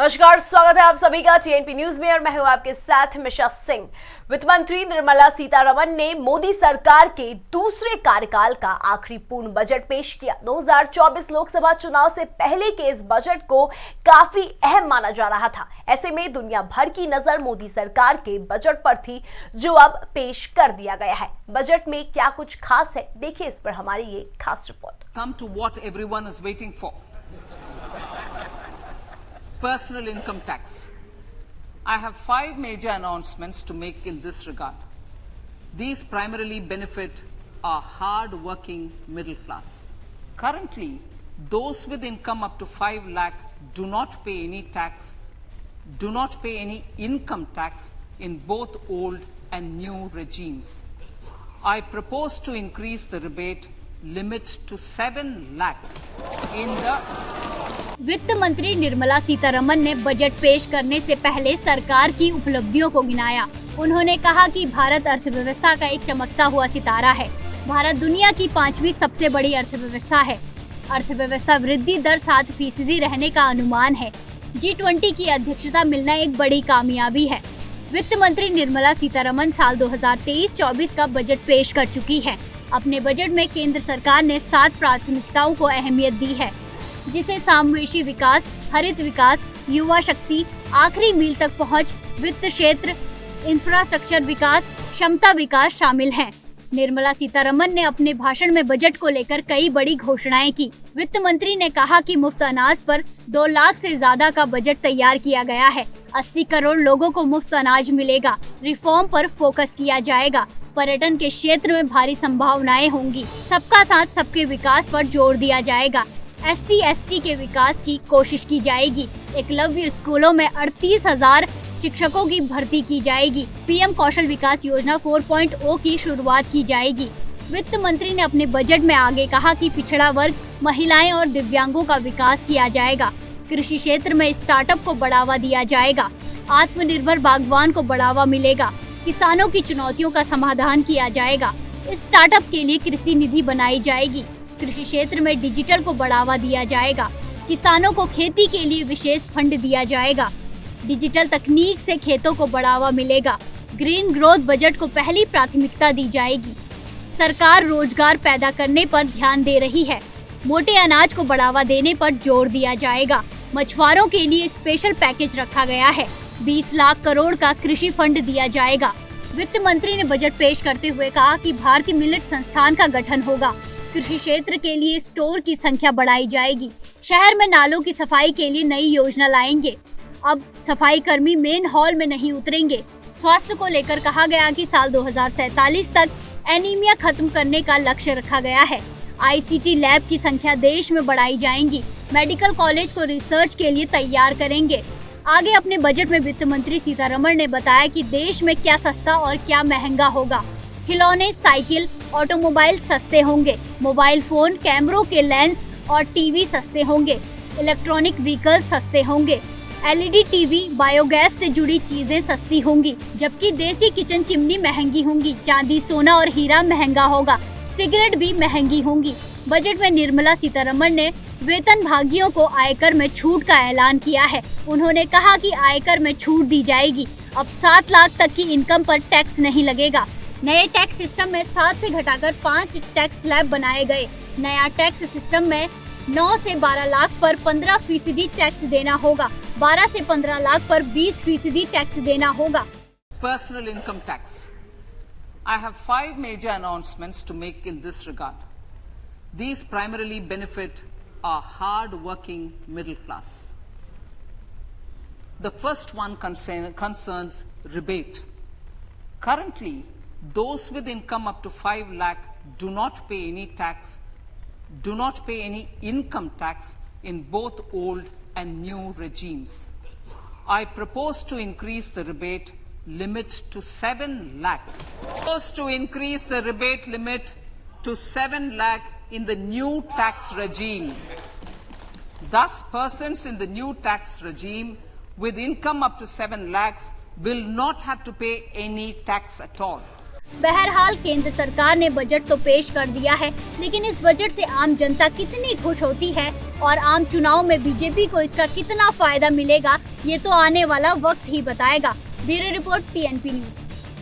नमस्कार, स्वागत है आप सभी का टीएनपी न्यूज में और मैं हूं आपके साथ मिशा सिंह। वित्त मंत्री निर्मला सीतारमण ने मोदी सरकार के दूसरे कार्यकाल का आखिरी पूर्ण बजट पेश किया। 2024 लोकसभा चुनाव से पहले के इस बजट को काफी अहम माना जा रहा था। ऐसे में दुनिया भर की नजर मोदी सरकार के बजट पर थी, जो अब पेश कर दिया गया है। बजट में क्या कुछ खास है, देखिए इस पर हमारी ये खास report. Come to what everyone is waiting for. Personal income tax. I have 5 major announcements to make in this regard. These primarily benefit our hard-working middle class. Currently, those with income up to 5 lakh do not pay any tax, do not pay any income tax in both old and new regimes. I propose to increase the rebate limit to 7 lakhs in the वित्त मंत्री निर्मला सीतारमण ने budget पेश करने से पहले सरकार की उपलब्धियों को गिनाया। उन्होंने कहा कि भारत अर्थव्यवस्था का एक चमकता हुआ सितारा है। भारत दुनिया की 5वीं सबसे बड़ी अर्थव्यवस्था है। अर्थव्यवस्था वृद्धि दर 7% रहने का अनुमान है। G20 की अध्यक्षता मिलना एक बड़ी कामयाबी है। वित्त मंत्री निर्मला सीतारमण साल 2023-24 का बजट पेश कर चुकी है। अपने बजट में केंद्र सरकार ने 7 प्राथमिकताओं को अहमियत दी है, जिसे समावेशी विकास, हरित विकास, युवा शक्ति, आखिरी मील तक पहुंच, वित्त क्षेत्र, इंफ्रास्ट्रक्चर विकास, क्षमता विकास शामिल हैं। निर्मला सीतारमण ने अपने भाषण में बजट को लेकर कई बड़ी घोषणाएं की। वित्त मंत्री ने कहा कि मुफ्त अनाज पर 2 लाख से ज्यादा का बजट तैयार किया गया है। 80 करोड़ लोगों को मुफ्त अनाज मिलेगा। रिफॉर्म पर फोकस किया जाएगा। पर्यटन के क्षेत्र में भारी संभावनाएं होंगी। सबका साथ सबके विकास पर जोर दिया जाएगा। SC/ST के विकास की कोशिश की जाएगी। एकलव्य स्कूलों में 38,000 शिक्षकों की भर्ती की जाएगी। PM कौशल विकास योजना 4.0 की शुरुआत की जाएगी। वित्त मंत्री ने अपने बजट में आगे कहा कि पिछड़ा वर्ग, महिलाएं और दिव्यांगों का विकास किया जाएगा। कृषि क्षेत्र में स्टार्टअप को बढ़ावा दिया जाएगा। आत्मनिर्भर बागवान को बढ़ावा मिलेगा। किसानों की चुनौतियों का समाधान किया जाएगा। इस स्टार्टअप के लिए कृषि निधि बनाई जाएगी। कृषि क्षेत्र में डिजिटल को बढ़ावा दिया जाएगा। किसानों को खेती के लिए विशेष फंड दिया जाएगा। डिजिटल तकनीक से खेतों को बढ़ावा मिलेगा। ग्रीन ग्रोथ बजट को पहली प्राथमिकता दी जाएगी। सरकार रोजगार पैदा करने पर ध्यान दे रही है। मोटे अनाज को बढ़ावा देने पर जोर दिया जाएगा। मछुआरों के लिए स्पेशल पैकेज रखा गया है। 20 लाख करोड़ का कृषि फंड दिया जाएगा। वित्त मंत्री ने बजट पेश करते हुए कहा कि भारतीय मिलेट संस्थान का गठन होगा। कृषि क्षेत्र के लिए स्टोर की संख्या बढ़ाई जाएगी। शहर में नालों की सफाई के लिए नई योजना लाएंगे। अब सफाई कर्मी मेन हॉल में नहीं उतरेंगे। स्वास्थ्य को लेकर कहा गया कि साल 2047 तक एनीमिया खत्म करने का लक्ष्य रखा गया है। ICT लैब की संख्या देश में बढ़ाई जाएंगी। मेडिकल कॉलेज को रिसर्च के लिए तैयार करेंगे। आगे अपने बजट में वित्त मंत्री सीतारमण ने बताया कि देश में क्या सस्ता और क्या महंगा होगा। खिलौने, साइकिल, ऑटोमोबाइल सस्ते होंगे। मोबाइल फोन, कैमरों के लेंस और टीवी सस्ते होंगे। इलेक्ट्रॉनिक व्हीकल सस्ते होंगे। LED टीवी, बायोगैस से जुड़ी चीजें सस्ती होंगी, जबकि देसी किचन चिमनी महंगी होंगी। चांदी, सोना और हीरा महंगा होगा। सिगरेट भी महंगी होंगी। बजट में निर्मला सीतारमण ने वेतन भागियों को आयकर में छूट का ऐलान किया है। उन्होंने कहा कि आयकर में छूट दी जाएगी। अब 7 लाख तक की इनकम पर टैक्स नहीं लगेगा। नए टैक्स सिस्टम में 7 से घटाकर 5 टैक्स स्लैब बनाए गए। नया टैक्स सिस्टम में 9 से 12 लाख पर 15% टैक्स देना होगा। 12 से 15 लाख पर 20% टैक्स देना होगा। personal income tax. I have 5 major announcements to make in this regard. These primarily benefit our hard-working middle class. The first one concerns rebate. Currently, those with income up to 5 lakh do not pay any tax, do not pay any income tax in both old and new regimes. I propose to increase the rebate limit to 7 lakhs. I propose to increase the rebate limit to 7 lakh in the new tax regime. Thus, persons in the new tax regime with income up to 7 lakhs will not have to pay any tax at all. बहरहाल केंद्र सरकार ने budget तो पेश कर दिया है, लेकिन इस बजट से आम जनता कितनी खुश होती है और आम चुनाव में बीजेपी को इसका कितना फायदा मिलेगा, ये तो आने वाला वक्त ही बताएगा। Bureau report, TNP news.